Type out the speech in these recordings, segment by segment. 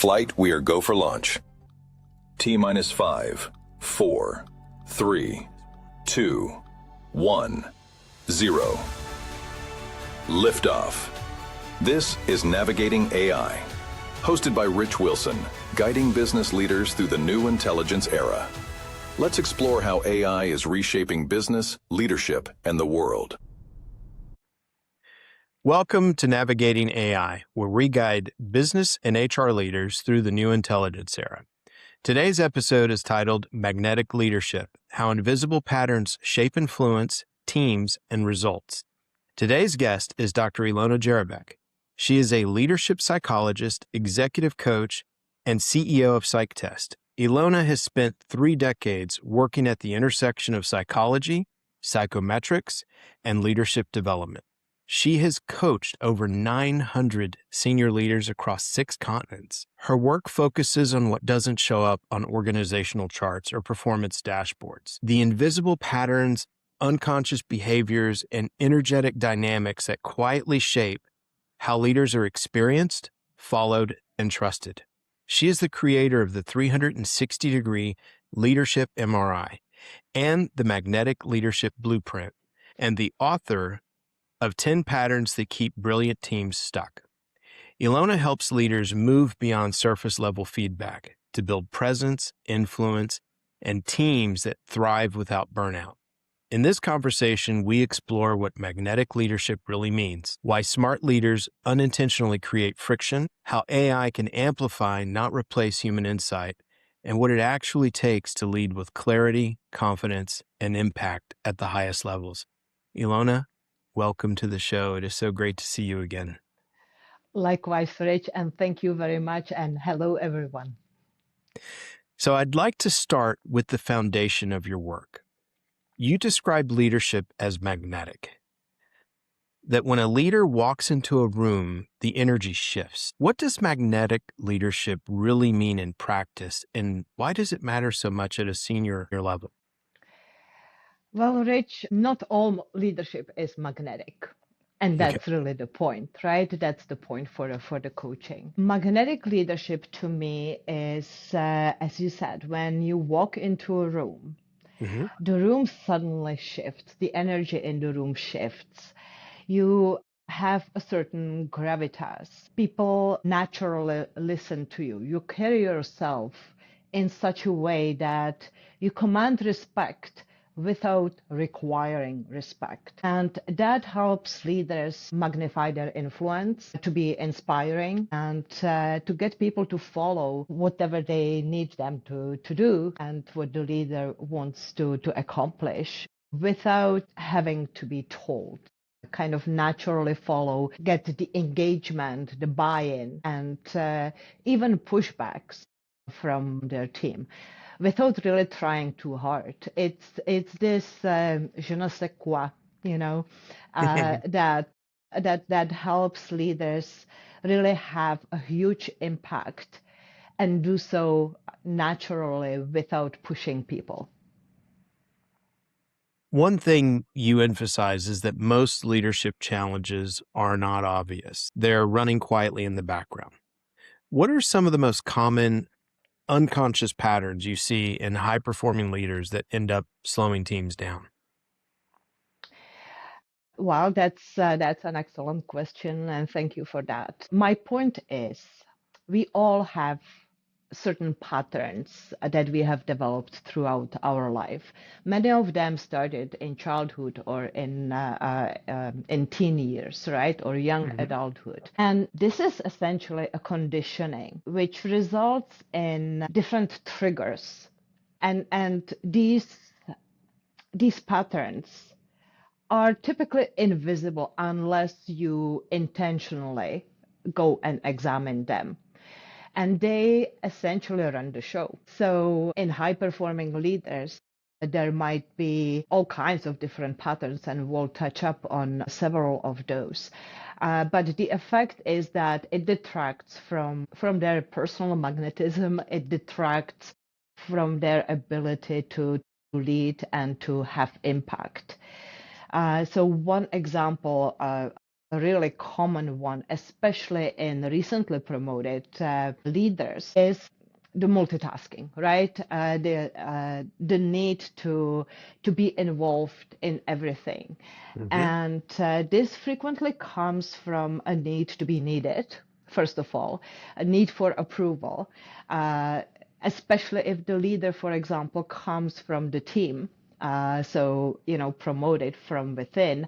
flight, we are go for launch. T minus 5, 4, 3, 2, 1, 0. Liftoff. This is Navigating AI, hosted by Rich Wilson, guiding business leaders through the new intelligence era. Let's explore how AI is reshaping business, leadership, and the world. Welcome to Navigating AI, where we guide business and HR leaders through the new intelligence era. Today's episode is titled Magnetic Leadership: How Invisible Patterns Shape Influence, Teams, and Results. Today's guest is Dr. Ilona Jarebek. She is a leadership psychologist, executive coach, and CEO of PsychTest. Ilona has spent 3 decades working at the intersection of psychology, psychometrics, and leadership development. She has coached over 900 senior leaders across 6 continents. Her work focuses on what doesn't show up on organizational charts or performance dashboards: the invisible patterns, unconscious behaviors, and energetic dynamics that quietly shape how leaders are experienced, followed, and trusted. She is the creator of the 360-degree Leadership MRI and the Magnetic Leadership Blueprint, and the author of 10 Patterns That Keep Brilliant Teams Stuck. Ilona helps leaders move beyond surface-level feedback to build presence, influence, and teams that thrive without burnout. In this conversation, we explore what magnetic leadership really means, why smart leaders unintentionally create friction, how AI can amplify, not replace human insight, and what it actually takes to lead with clarity, confidence, and impact at the highest levels. Ilona, welcome to the show. It is so great to see you again. Likewise, Rich, and thank you very much, and hello, everyone. So I'd like to start with the foundation of your work. You describe leadership as magnetic, that when a leader walks into a room, the energy shifts. What does magnetic leadership really mean in practice, and why does it matter so much at a senior level? Well, Rich, not all leadership is magnetic. And that's really the point, right? That's the point for the coaching. Magnetic leadership to me is, as you said, when you walk into a room, the room suddenly shifts, the energy in the room shifts. You have a certain gravitas. People naturally listen to you. You carry yourself in such a way that you command respect without requiring respect. And that helps leaders magnify their influence, to be inspiring, and to get people to follow whatever they need them to do and what the leader wants to accomplish without having to be told. Kind of naturally follow, get the engagement, the buy-in, and even pushbacks from their team, without really trying too hard. It's this je ne sais quoi, that helps leaders really have a huge impact and do so naturally without pushing people. One thing you emphasize is that most leadership challenges are not obvious. They're running quietly in the background. What are some of the most common unconscious patterns you see in high-performing leaders that end up slowing teams down? Well, that's an excellent question, and thank you for that. My point is, we all have certain patterns that we have developed throughout our life. Many of them started in childhood or in teen years, right, or young adulthood. And this is essentially a conditioning which results in different triggers. And these patterns are typically invisible unless you intentionally go and examine them. And they essentially run the show. So in high-performing leaders, there might be all kinds of different patterns, and we'll touch up on several of those. But the effect is that it detracts from their personal magnetism. It detracts from their ability to lead and to have impact. So one example a really common one, especially in recently promoted leaders, is the multitasking, right? The need to be involved in everything. And this frequently comes from a need to be needed, first of all, a need for approval, especially if the leader, for example, comes from the team, so, promoted from within.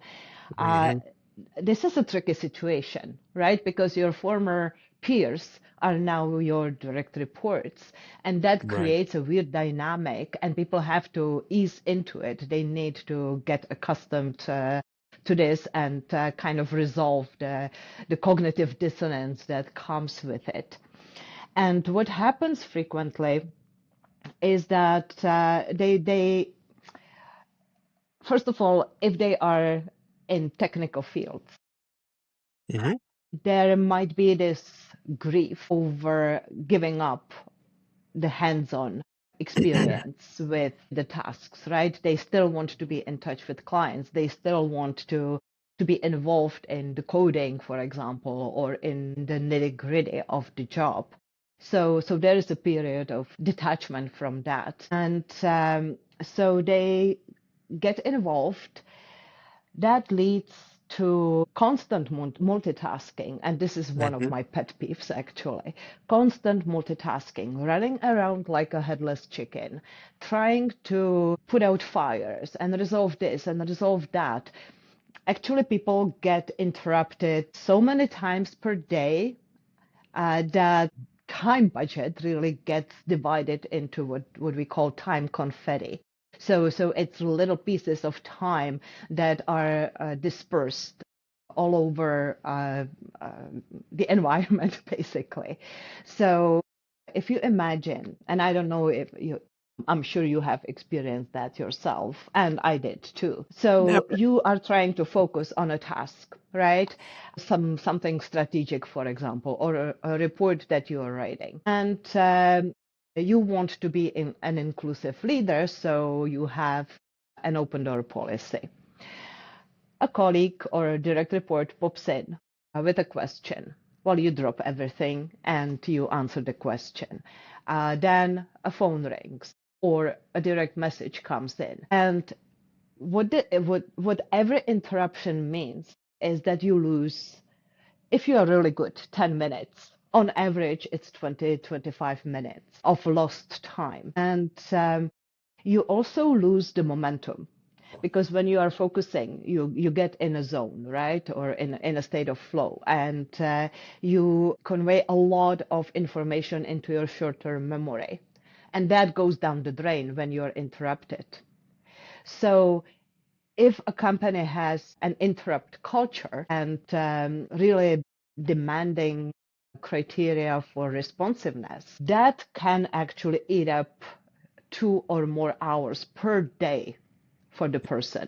This is a tricky situation, right? Because your former peers are now your direct reports, and that creates a weird dynamic, and people have to ease into it. They need to get accustomed to this and kind of resolve the cognitive dissonance that comes with it. And what happens frequently is that they first of all, if they are in technical fields, there might be this grief over giving up the hands-on experience with the tasks, right? They still want to be in touch with clients. They still want to be involved in the coding, for example, or in the nitty-gritty of the job. So there is a period of detachment from that. And so they get involved. That leads to constant multitasking. And this is one of my pet peeves, actually. Constant multitasking, running around like a headless chicken, trying to put out fires and resolve this and resolve that. Actually, people get interrupted so many times per day that time budget really gets divided into what we call time confetti. So it's little pieces of time that are dispersed all over the environment, basically. So if you imagine, and I don't know if I'm sure you have experienced that yourself, and I did too. So you are trying to focus on a task, right? Something strategic, for example, or a report that you are writing. And you want to be an inclusive leader, so you have an open door policy. A colleague or a direct report pops in with a question. Well, you drop everything and you answer the question. Then a phone rings or a direct message comes in. And what every interruption means is that you lose, if you are really good, 10 minutes. On average, it's 20-25 minutes of lost time. And you also lose the momentum. Because when you are focusing, you get in a zone, right? Or in a state of flow. And you convey a lot of information into your short-term memory. And that goes down the drain when you're interrupted. So if a company has an interrupt culture and really demanding criteria for responsiveness, that can actually eat up 2 or more hours per day for the person.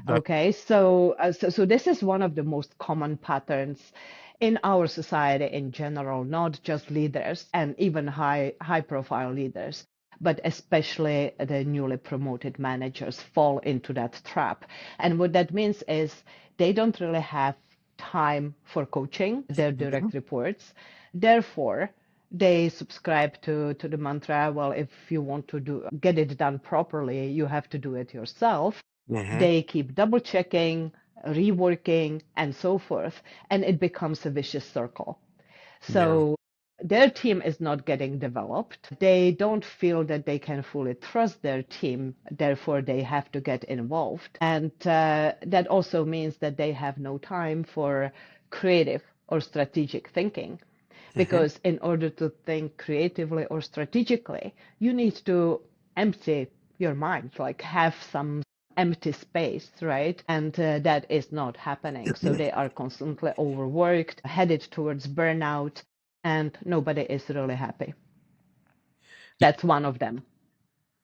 Okay, so this is one of the most common patterns in our society in general, not just leaders and even high profile leaders, but especially the newly promoted managers fall into that trap. And what that means is they don't really have time for coaching their direct reports. Therefore, they subscribe to the mantra, well, if you want to get it done properly, you have to do it yourself. They keep double checking, reworking, and so forth, and it becomes a vicious circle. So their team is not getting developed. They don't feel that they can fully trust their team. Therefore, they have to get involved. And that also means that they have no time for creative or strategic thinking. Because in order to think creatively or strategically, you need to empty your mind, like have some empty space, right? And that is not happening. So they are constantly overworked, headed towards burnout, and nobody is really happy. That's one of them.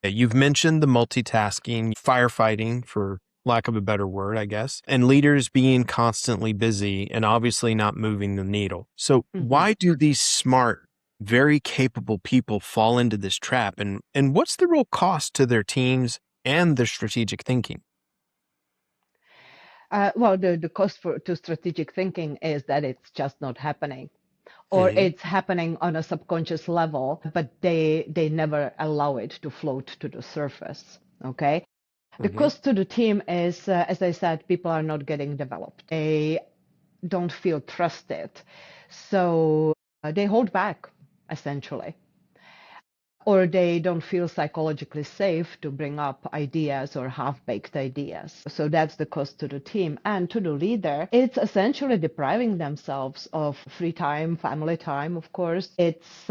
You've mentioned the multitasking, firefighting, for lack of a better word, I guess, and leaders being constantly busy and obviously not moving the needle. So why do these smart, very capable people fall into this trap? And what's the real cost to their teams and their strategic thinking? Well, the cost to strategic thinking is that it's just not happening, or Hmm. it's happening on a subconscious level, but they never allow it to float to the surface. Okay. The Hmm. cost to the team is, as I said, people are not getting developed. They don't feel trusted. So they hold back, essentially, or they don't feel psychologically safe to bring up ideas or half-baked ideas. So that's the cost to the team. And to the leader, it's essentially depriving themselves of free time, family time, of course. It's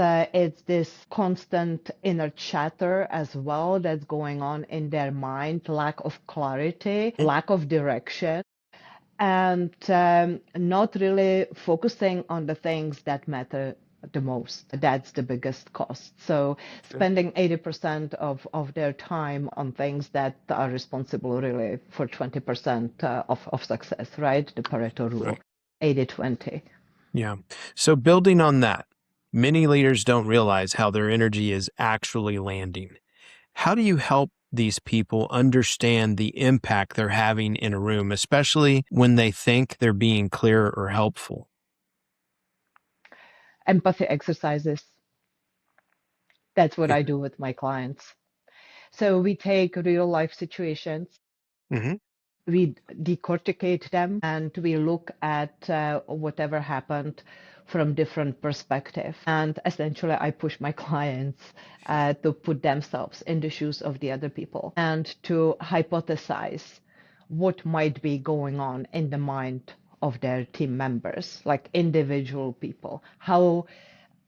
this constant inner chatter as well that's going on in their mind, lack of clarity, lack of direction, and not really focusing on the things that matter the most. That's the biggest cost. So spending 80% of their time on things that are responsible really for 20% of success, right? The Pareto rule, Right. 80-20. Yeah. So building on that, many leaders don't realize how their energy is actually landing. How do you help these people understand the impact they're having in a room, especially when they think they're being clear or helpful? Empathy exercises. That's what I do with my clients. So we take real life situations, Mm-hmm. we decorticate them, and we look at whatever happened from different perspectives. And essentially, I push my clients to put themselves in the shoes of the other people and to hypothesize what might be going on in the mind of their team members, like individual people.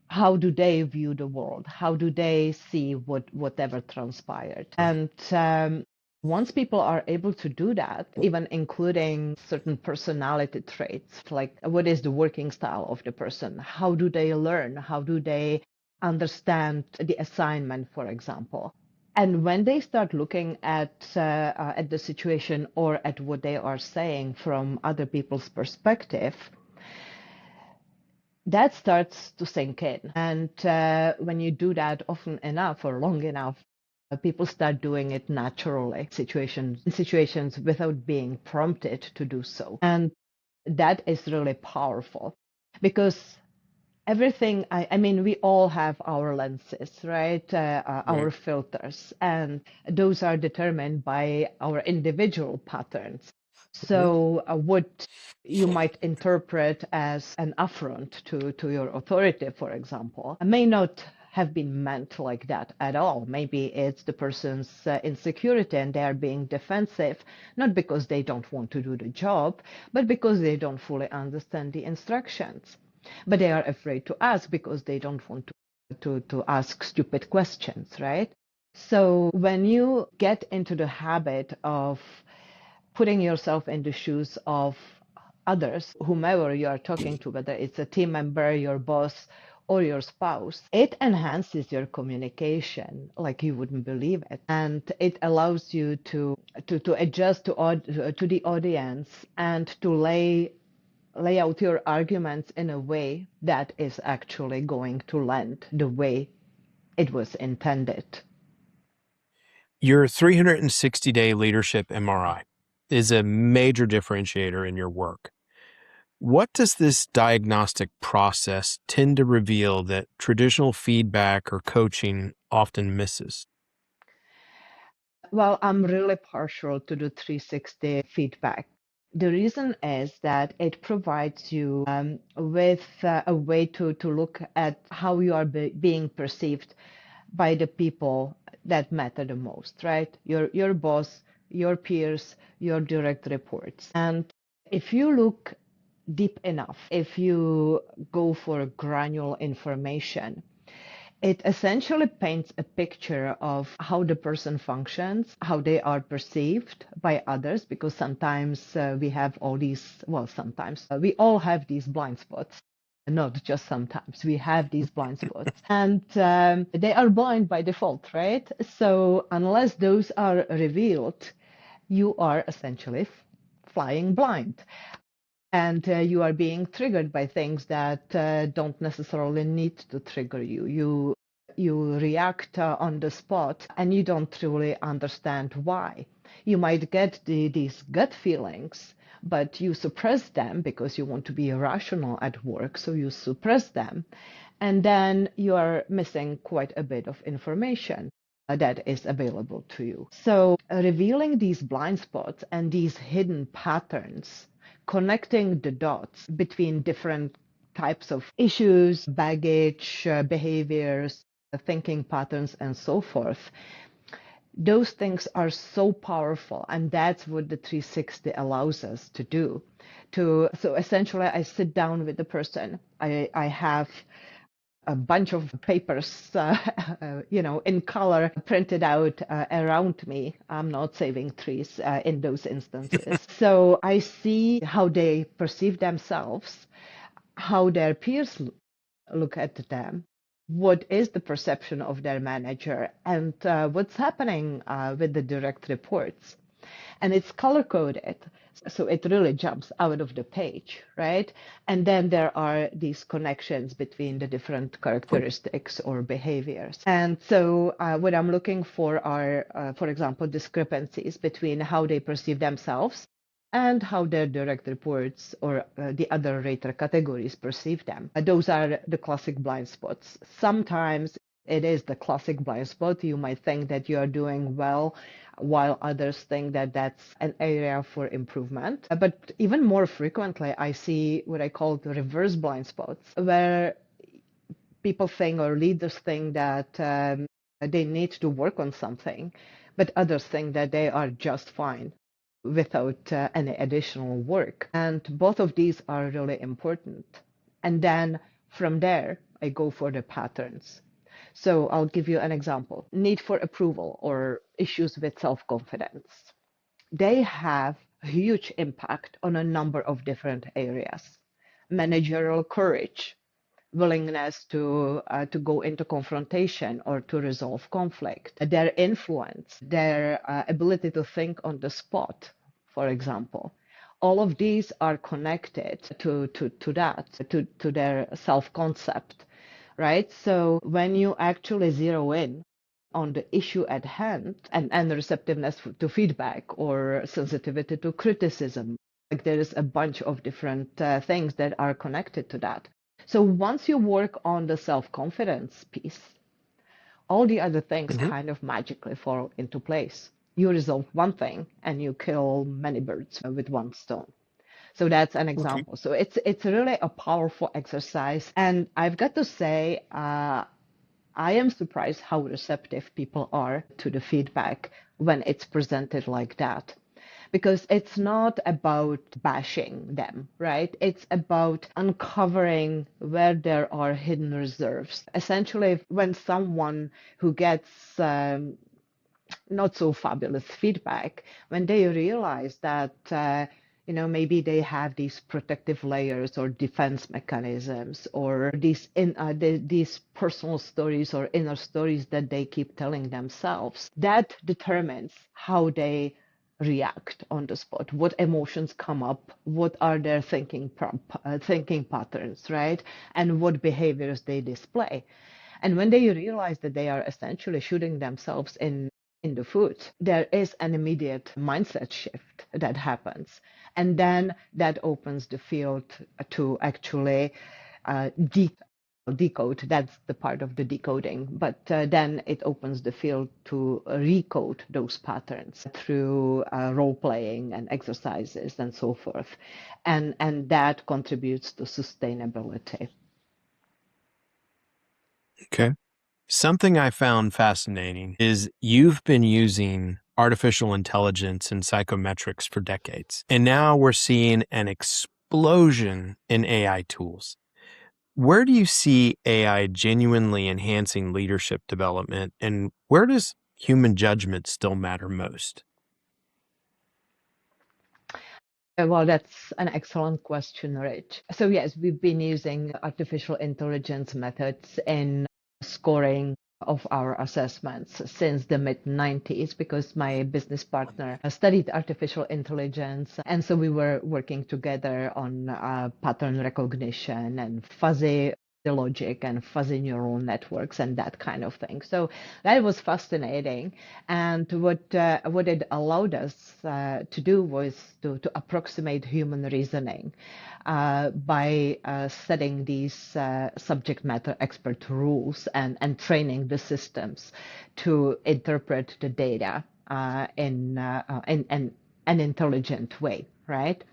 How do they view the world? How do they see whatever transpired? Right. And once people are able to do that, even including certain personality traits, like what is the working style of the person? How do they learn? How do they understand the assignment, for example? And when they start looking at the situation or at what they are saying from other people's perspective, that starts to sink in. And when you do that often enough or long enough, people start doing it naturally, in situations without being prompted to do so. And that is really powerful because everything, I mean, we all have our lenses, right? Our Right. filters, and those are determined by our individual patterns. Mhm. So, what you might interpret as an affront to your authority, for example, may not have been meant like that at all. Maybe it's the person's insecurity and they are being defensive, not because they don't want to do the job, but because they don't fully understand the instructions. But they are afraid to ask because they don't want to ask stupid questions, right? So when you get into the habit of putting yourself in the shoes of others, whomever you are talking to, whether it's a team member, your boss, or your spouse, it enhances your communication like you wouldn't believe it. And it allows you to adjust to the audience and to lay out your arguments in a way that is actually going to land the way it was intended. Your 360-day leadership MRI is a major differentiator in your work. What does this diagnostic process tend to reveal that traditional feedback or coaching often misses? Well, I'm really partial to the 360 feedback. The reason is that it provides you with a way to look at how you are being perceived by the people that matter the most, right? Your boss, your peers, your direct reports. And if you look deep enough, if you go for granular information, it essentially paints a picture of how the person functions, how they are perceived by others, because sometimes we have all these, well, sometimes we all have these blind spots. Not just sometimes, we have these blind spots. And they are blind by default, right? So unless those are revealed, you are essentially flying blind. And you are being triggered by things that don't necessarily need to trigger you. You react on the spot and you don't truly understand why. You might get these gut feelings, but you suppress them because you want to be rational at work, so you suppress them, and then you are missing quite a bit of information that is available to you. So revealing these blind spots and these hidden patterns, connecting the dots between different types of issues, baggage, behaviors, thinking patterns, and so forth, those things are so powerful, and that's what the 360 allows us to do. So essentially, I sit down with the person. I have a bunch of papers, in color printed out around me. I'm not saving trees in those instances. So I see how they perceive themselves, how their peers look at them, what is the perception of their manager, and what's happening with the direct reports. And it's color coded, so it really jumps out of the page, right? And then there are these connections between the different characteristics or behaviors. And so what I'm looking for are, for example, discrepancies between how they perceive themselves and how their direct reports or the other rater categories perceive them. Those are the classic blind spots. Sometimes it is the classic blind spot. You might think that you are doing well, while others think that that's an area for improvement. But even more frequently, I see what I call the reverse blind spots, where people think or leaders think that they need to work on something, but others think that they are just fine without any additional work. And both of these are really important. And then from there, I go for the patterns. So I'll give you an example. Need for approval or issues with self-confidence. They have a huge impact on a number of different areas. Managerial courage, willingness to go into confrontation or to resolve conflict, their influence, their ability to think on the spot, for example. All of these are connected to their self-concept, right? So when you actually zero in on the issue at hand and receptiveness to feedback or sensitivity to criticism, like there is a bunch of different things that are connected to that. So once you work on the self-confidence piece, all the other things kind of magically fall into place. You resolve one thing and you kill many birds with one stone. So that's an example. So it's really a powerful exercise. And I've got to say, I am surprised how receptive people are to the feedback when it's presented like that. Because it's not about bashing them, right? It's about uncovering where there are hidden reserves. Essentially, when someone who gets not so fabulous feedback, when they realize that maybe they have these protective layers or defense mechanisms or these personal stories or inner stories that they keep telling themselves, that determines how they react on the spot, what emotions come up, what are their thinking patterns, right? And what behaviors they display. And when they realize that they are essentially shooting themselves in the foot, there is an immediate mindset shift that happens. And then that opens the field to actually decode. That's the part of the decoding. But then it opens the field to recode those patterns through role playing and exercises and so forth. And that contributes to sustainability. Okay. Something I found fascinating is you've been using artificial intelligence and psychometrics for decades, and now we're seeing an explosion in AI tools. Where do you see AI genuinely enhancing leadership development, and where does human judgment still matter most? Well, that's an excellent question, Rich. So yes, we've been using artificial intelligence methods in scoring of our assessments since the mid-90s because my business partner studied artificial intelligence. And so we were working together on pattern recognition and fuzzy the logic and fuzzy neural networks and that kind of thing. So that was fascinating. And what it allowed us to do was to approximate human reasoning by setting these subject matter expert rules and training the systems to interpret the data in an intelligent way, right?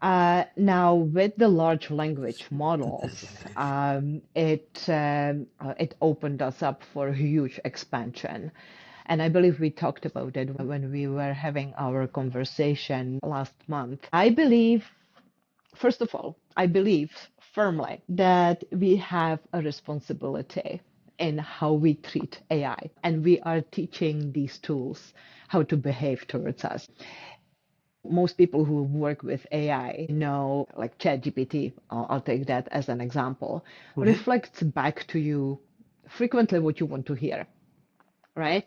Now, with the large language models, it opened us up for huge expansion. And I believe we talked about it when we were having our conversation last month. I believe, first of all, I believe firmly that we have a responsibility in how we treat AI, and we are teaching these tools how to behave towards us. Most people who work with AI know, like ChatGPT, I'll take that as an example, reflects back to you frequently what you want to hear, right?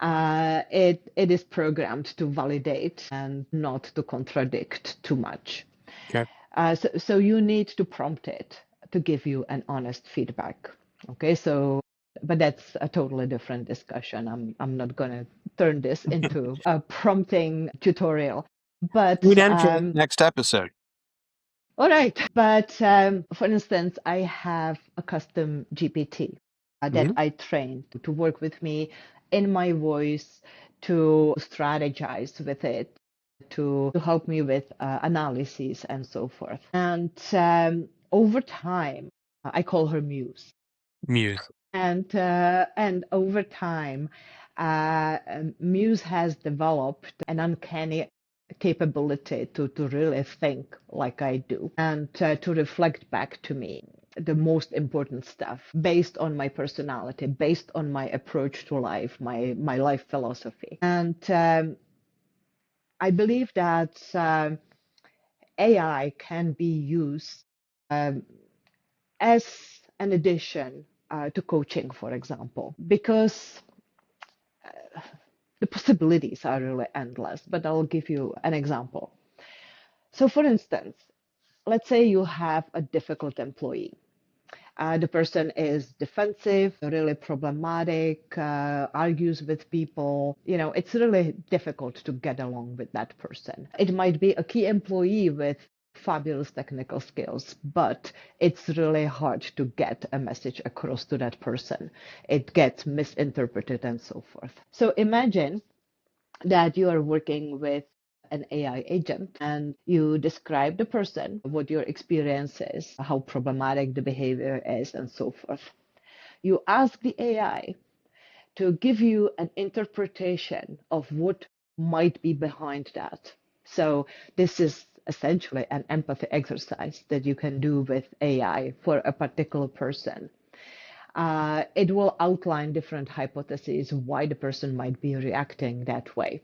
It is programmed to validate and not to contradict too much. Okay. So you need to prompt it to give you an honest feedback. Okay, but that's a totally different discussion. I'm not going to turn this into a prompting tutorial. But Tune in for the next episode. all right. But for instance, I have a custom GPT that I trained to work with me in my voice, to strategize with it, to help me with analysis and so forth. And over time, I call her Muse. Muse. And over time, Muse has developed an uncanny capability to really think like I do and to reflect back to me the most important stuff based on my personality, based on my approach to life, my life philosophy. And I believe that AI can be used as an addition to coaching, for example, because the possibilities are really endless. But I'll give you an example. So, for instance, let's say you have a difficult employee. The person is defensive, really problematic, argues with people. It's really difficult to get along with that person. It might be a key employee with fabulous technical skills, but it's really hard to get a message across to that person. It gets misinterpreted and so forth. So imagine that you are working with an AI agent and you describe the person, what your experience is, how problematic the behavior is, and so forth. You ask the AI to give you an interpretation of what might be behind that. So this is essentially an empathy exercise that you can do with AI for a particular person. It will outline different hypotheses why the person might be reacting that way.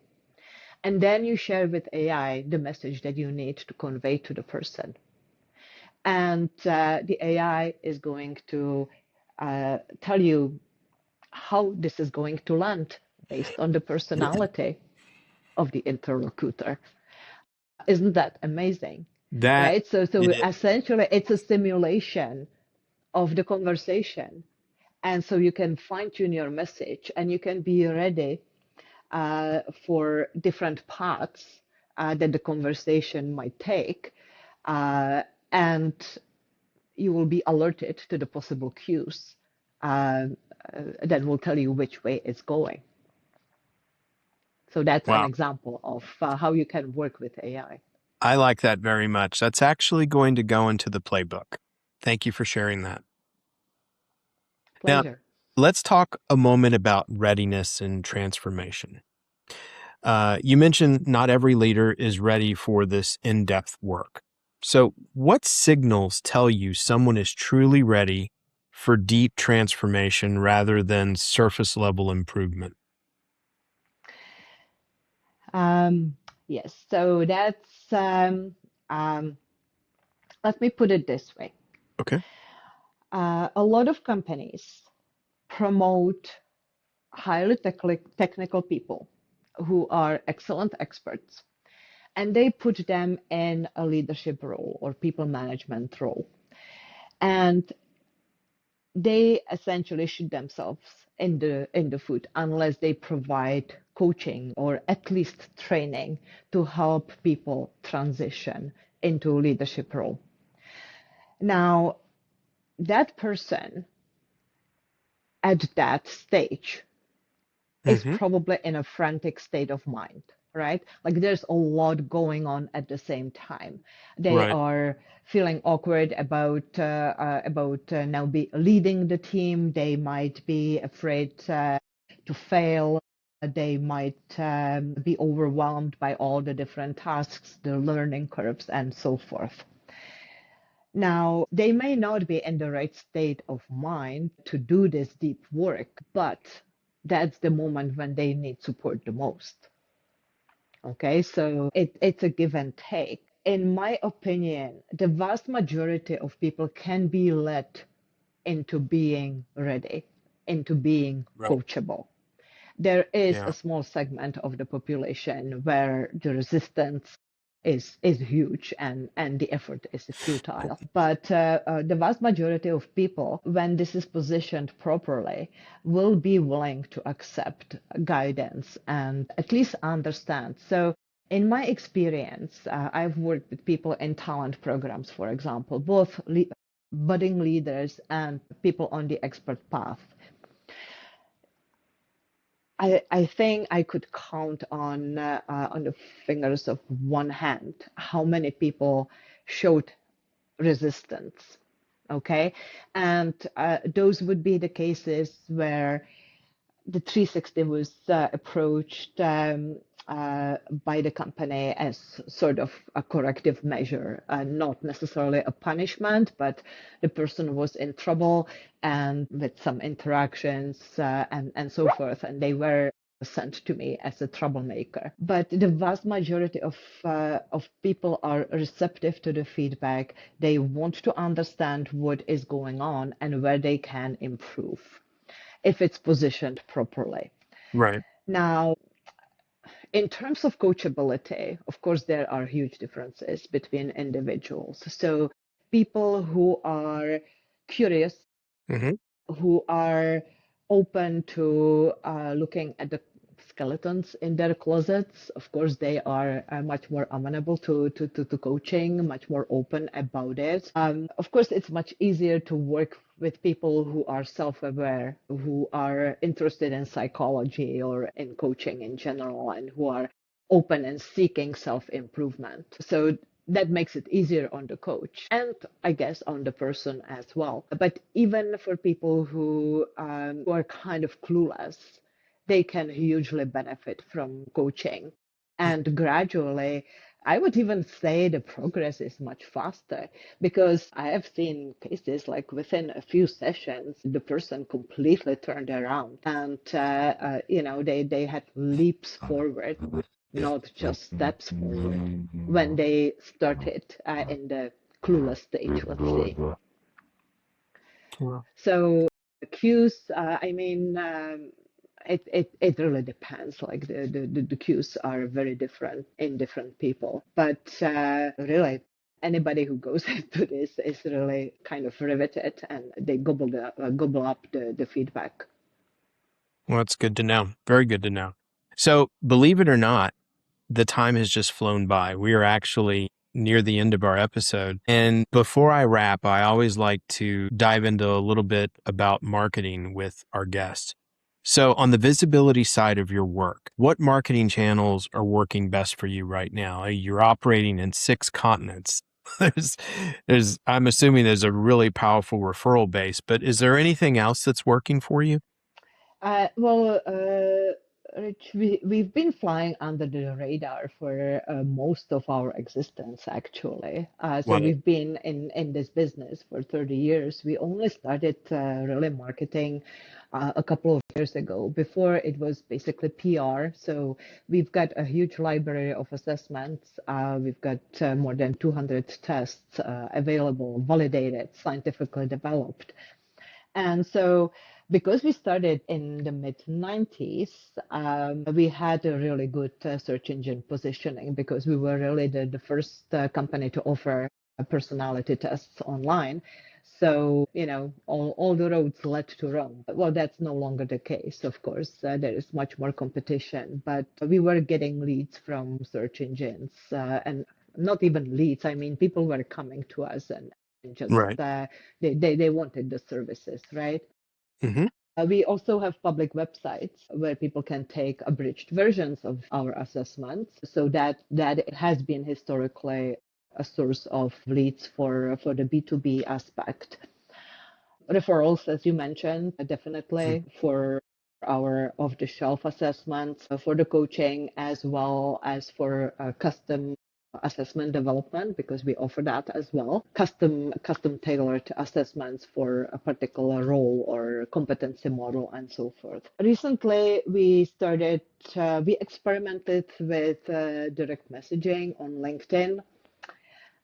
And then you share with AI the message that you need to convey to the person. And the AI is going to tell you how this is going to land based on the personality of the interlocutor. Isn't that amazing? Right? So essentially, it's a simulation of the conversation. And so you can fine tune your message and you can be ready for different paths that the conversation might take. And you will be alerted to the possible cues that will tell you which way it's going. So that's an example of how you can work with AI. I like that very much. That's actually going to go into the playbook. Thank you for sharing that. Pleasure. Now, let's talk a moment about readiness and transformation. You mentioned not every leader is ready for this in-depth work. So what signals tell you someone is truly ready for deep transformation rather than surface level improvement? Yes, so that's, let me put it this way. Okay. A lot of companies promote highly technical people who are excellent experts, and they put them in a leadership role or people management role. And they essentially shoot themselves in the foot unless they provide coaching or at least training to help people transition into a leadership role. Now, that person at that stage is probably in a frantic state of mind, right? Like there's a lot going on at the same time. They Right. are feeling awkward about now be leading the team. They might be afraid to fail. They might be overwhelmed by all the different tasks, the learning curves, and so forth. Now, they may not be in the right state of mind to do this deep work, but that's the moment when they need support the most. Okay, so it's a give and take. In my opinion, the vast majority of people can be led into being ready, into being Right. coachable. There is Yeah. a small segment of the population where the resistance is huge and the effort is futile. But the vast majority of people, when this is positioned properly, will be willing to accept guidance and at least understand. So in my experience, I've worked with people in talent programs, for example, both budding leaders and people on the expert path. I think I could count on the fingers of one hand how many people showed resistance. Okay, and those would be the cases where the 360 was approached by the company as sort of a corrective measure, not necessarily a punishment, but the person was in trouble and with some interactions and so forth, and they were sent to me as a troublemaker. But the vast majority of people are receptive to the feedback. They want to understand what is going on and where they can improve if it's positioned properly. Right. Now, in terms of coachability, of course, there are huge differences between individuals. So, people who are curious, who are open to looking at the skeletons in their closets, of course, they are much more amenable to coaching, much more open about it. Of course, it's much easier to work with people who are self-aware, who are interested in psychology or in coaching in general, and who are open and seeking self-improvement. So that makes it easier on the coach and I guess on the person as well. But even for people who are kind of clueless, they can hugely benefit from coaching. And gradually, I would even say the progress is much faster because I have seen cases like within a few sessions, the person completely turned around and, they had leaps forward, not just steps forward when they started in the clueless stage, let's say. Wow. So cues, it really depends. Like the cues are very different in different people. But really, anybody who goes into this is really kind of riveted and they gobble up the feedback. Well, that's good to know. Very good to know. So, believe it or not, the time has just flown by. We are actually near the end of our episode. And before I wrap, I always like to dive into a little bit about marketing with our guests. So, on the visibility side of your work, what marketing channels are working best for you right now? You're operating in 6 continents. I'm assuming there's a really powerful referral base, but is there anything else that's working for you? Well, Rich, we've been flying under the radar for most of our existence, actually. So Well, we've been in this business for 30 years. We only started really marketing a couple of years ago. Before it was basically PR. So we've got a huge library of assessments. We've got more than 200 tests available, validated, scientifically developed. And so, because we started in the mid 90s, we had a really good search engine positioning because we were really the first company to offer personality tests online. So, all the roads led to Rome. Well, that's no longer the case, of course. There is much more competition, but we were getting leads from search engines, and not even leads. I mean, people were coming to us and just Right. they wanted the services, right? Mm-hmm. We also have public websites where people can take abridged versions of our assessments, so that has been historically a source of leads for the B2B aspect. Referrals, as you mentioned, definitely for our off-the-shelf assessments, for the coaching, as well as for custom assessment development, because we offer that as well. Custom tailored assessments for a particular role or competency model and so forth. Recently, we experimented with direct messaging on LinkedIn.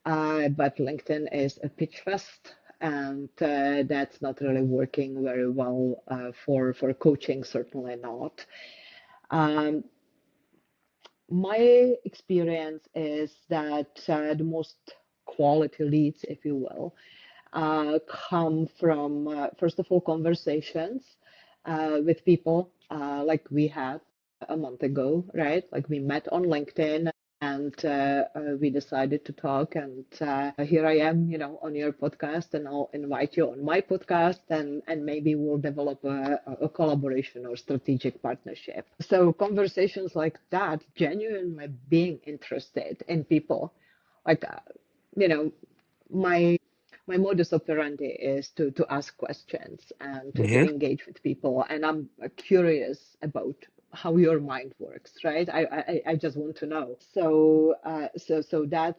But LinkedIn is a pitch fest, and that's not really working very well for coaching, certainly not. Um, my experience is that the most quality leads, if you will, come from, first of all, conversations with people like we had a month ago, right? Like we met on LinkedIn and we decided to talk. And here I am, on your podcast, and I'll invite you on my podcast, and maybe we'll develop a collaboration or strategic partnership. So conversations like that, genuinely being interested in people, like, my modus operandi is to ask questions and to Mm-hmm. engage with people, and I'm curious about how your mind works, right? I just want to know. So that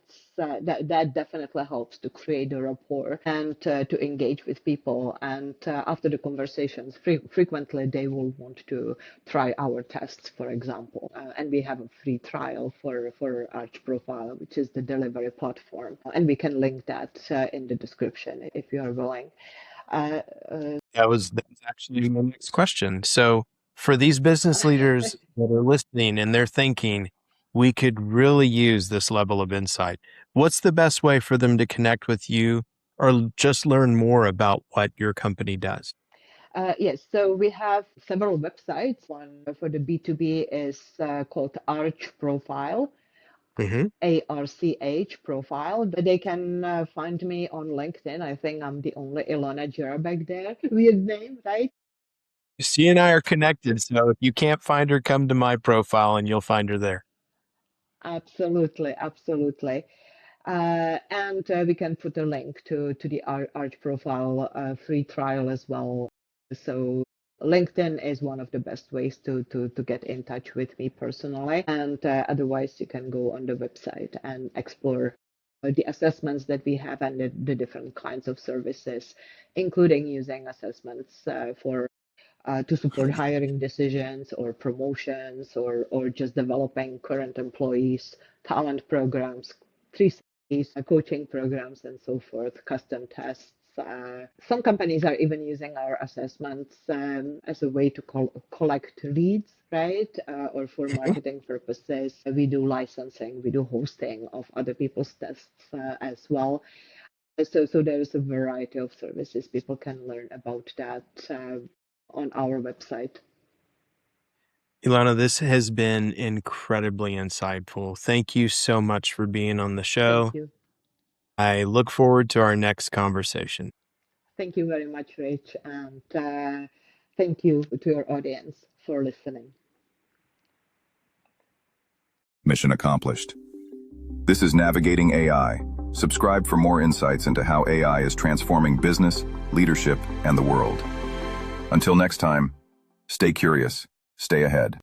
definitely helps to create a rapport and to engage with people. And after the conversations, frequently they will want to try our tests, for example. And we have a free trial for Arch Profile, which is the delivery platform, and we can link that in the description if you are willing. That's actually my next question. So for these business leaders that are listening and they're thinking, we could really use this level of insight, what's the best way for them to connect with you or just learn more about what your company does? Yes, so we have several websites. One for the B2B is called Arch Profile, Mm-hmm. ARCH Profile. They can find me on LinkedIn. I think I'm the only Ilona Jarebek there. Weird name, right? She and I are connected. So if you can't find her, come to my profile and you'll find her there. Absolutely, absolutely. And we can put a link to the Arch Profile free trial as well. So LinkedIn is one of the best ways to get in touch with me personally. And otherwise, you can go on the website and explore the assessments that we have and the different kinds of services, including using assessments for to support hiring decisions or promotions, or just developing current employees, talent programs, 360s, coaching programs, and so forth, custom tests. Some companies are even using our assessments as a way to collect leads, right? Or for marketing purposes. We do licensing, we do hosting of other people's tests as well. So there is a variety of services. People can learn about that on our website. Ilona, this has been incredibly insightful. Thank you so much for being on the Thank show. you. I look forward to our next conversation. Thank you very much, Rich. And thank you to your audience for listening. Mission accomplished. This is Navigating AI. Subscribe for more insights into how AI is transforming business, leadership, and the world. Until next time, stay curious, stay ahead.